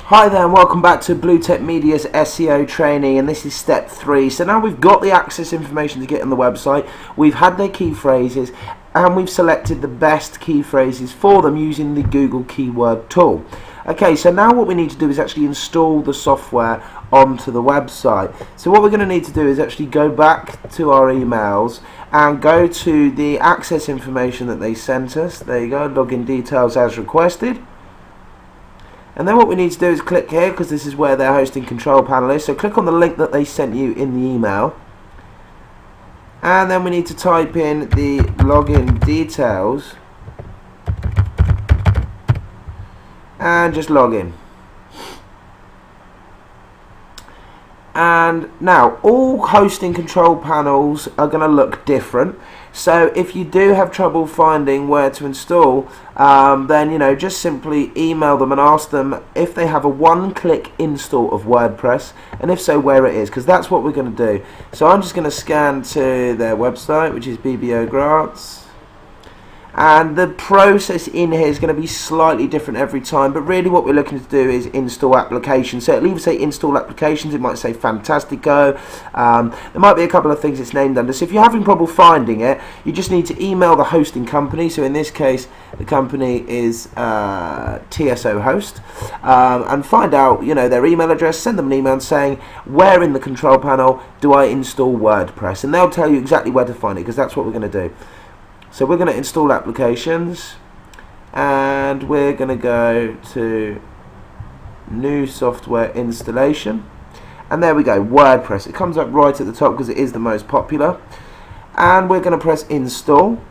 Hi there and welcome back to Blue Tech Media's SEO training, and this is step 3. So now we've got the access information to get on the website, we've had their key phrases, and we've selected the best key phrases for them using the Google keyword tool. Okay, so now what we need to do is actually install the software onto the website. So what we're going to need to do is actually go back to our emails and go to the access information that they sent us. There you go, login details as requested. And then what we need to do is click here, because this is where their hosting control panel is. So click on the link that they sent you in the email. And then we need to type in the login details. And just log in. And now all hosting control panels are going to look different. So if you do have trouble finding where to install, then just simply email them and ask them if they have a one-click install of WordPress, and if so, where it is, because that's what we're going to do. So I'm just going to scan to their website, which is BBO Grants. And the process in here is going to be slightly different every time, but really what we're looking to do is install applications. So it'll either say install applications, it might say Fantastico, there might be a couple of things it's named under. So if you're having trouble finding it, you just need to email the hosting company. So in this case, the company is TSO Host, and find out their email address, send them an email saying, where in the control panel do I install WordPress? And they'll tell you exactly where to find it, because that's what we're going to do. So we're going to install applications, and we're going to go to new software installation, and there we go, WordPress. It comes up right at the top because it is the most popular, and we're going to press install,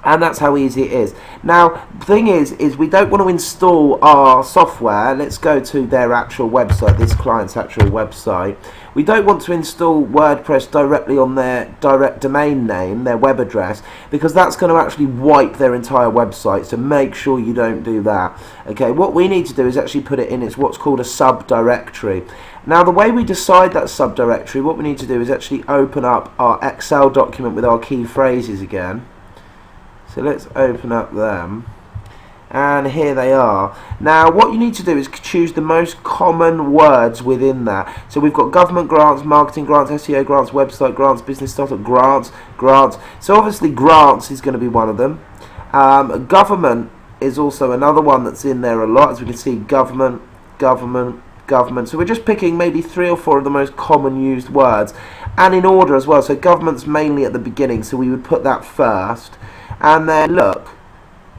and that's how easy it is. Now the thing is we don't want to install our software. Let's go to their actual website, this client's actual website. We don't want to install WordPress directly on their direct domain name, their web address, because that's going to actually wipe their entire website, so make sure you don't do that. Okay, what we need to do is actually put it in what's called a subdirectory. Now the way we decide that subdirectory, what we need to do is actually open up our Excel document with our key phrases again. So let's open up them, and here they are. Now what you need to do is choose the most common words within that. So we've got government grants, marketing grants, SEO grants, website grants, business startup grants. So obviously grants is going to be one of them. Government is also another one that's in there a lot, as we can see, government. So we're just picking maybe 3 or 4 of the most common used words, and in order as well. So government's mainly at the beginning, so we would put that first. And then look,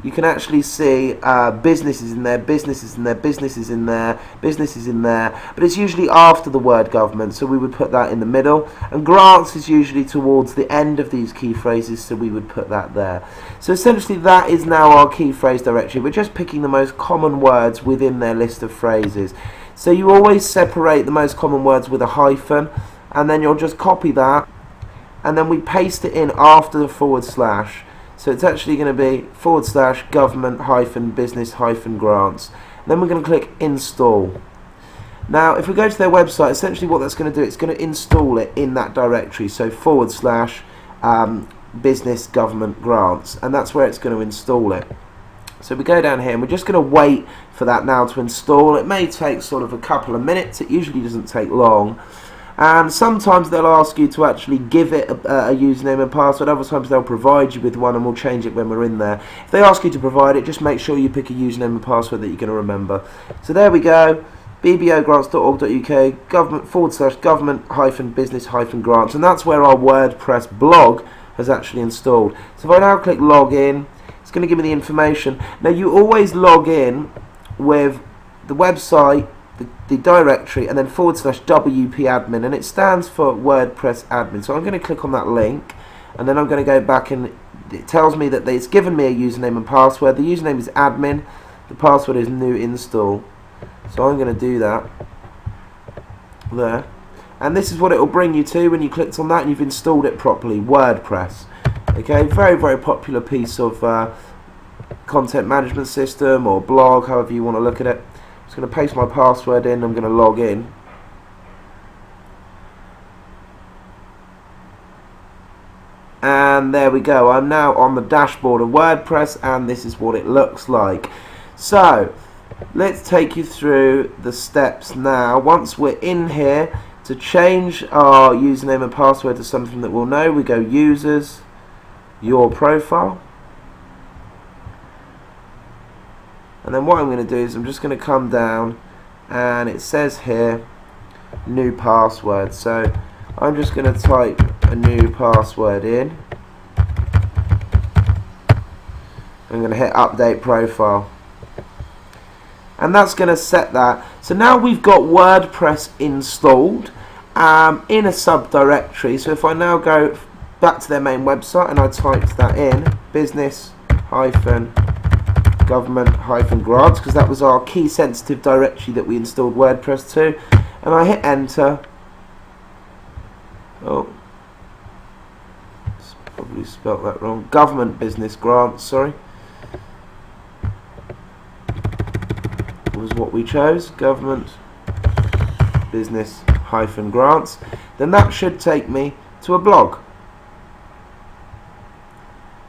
you can actually see businesses in there, businesses in there, businesses in there, businesses in there, but it's usually after the word government, so we would put that in the middle. And grants is usually towards the end of these key phrases, so we would put that there. So essentially that is now our key phrase directory. We're just picking the most common words within their list of phrases. So you always separate the most common words with a hyphen, and then you'll just copy that, and then we paste it in after the /. So it's actually going to be / government - business - grants. Then we're going to click install. Now if we go to their website, essentially what that's going to do, it's going to install it in that directory. So / business government grants, and that's where it's going to install it. So we go down here, and we're just going to wait for that now to install. It may take sort of a couple of minutes, it usually doesn't take long. And sometimes they'll ask you to actually give it a username and password. Other times they'll provide you with one, and we'll change it when we're in there. If they ask you to provide it, just make sure you pick a username and password that you're going to remember. So there we go, bbogrants.org.uk, government / government - business - grants, and that's where our WordPress blog has actually installed. So if I now click login, it's going to give me the information. Now you always log in with the website, the directory, and then / WP admin, and it stands for WordPress admin. So I'm going to click on that link, and then I'm going to go back, and it tells me that it's given me a username and password. The username is admin, the password is new install. So I'm going to do that there, and this is what it will bring you to when you clicked on that and you've installed it properly, WordPress. Okay, very, very popular piece of content management system or blog, however you want to look at it. I'm just going to paste my password in, I'm going to log in. And there we go, I'm now on the dashboard of WordPress, and this is what it looks like. So let's take you through the steps now. Once we're in here, to change our username and password to something that we'll know, we go users, your profile. And then what I'm going to do is I'm just going to come down, and it says here new password. So I'm just going to type a new password in. I'm going to hit update profile. And that's going to set that. So now we've got WordPress installed in a subdirectory. So if I now go back to their main website and I typed that in, business-government-grants, because that was our key sensitive directory that we installed WordPress to, and I hit enter. Oh, probably spelt that wrong. Government business grants, sorry. Was what we chose, government business grants. Then that should take me to a blog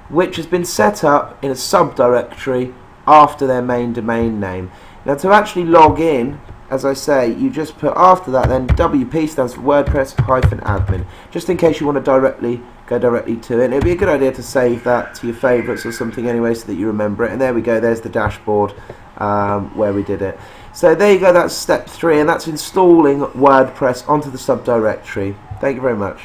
which has been set up in a subdirectory after their main domain name. Now to actually log in, as I say, you just put after that then WP stands for WordPress-admin, just in case you want to go directly to it. And it'd be a good idea to save that to your favourites or something anyway, so that you remember it. And there we go, there's the dashboard where we did it. So there you go, that's step 3, and that's installing WordPress onto the subdirectory. Thank you very much.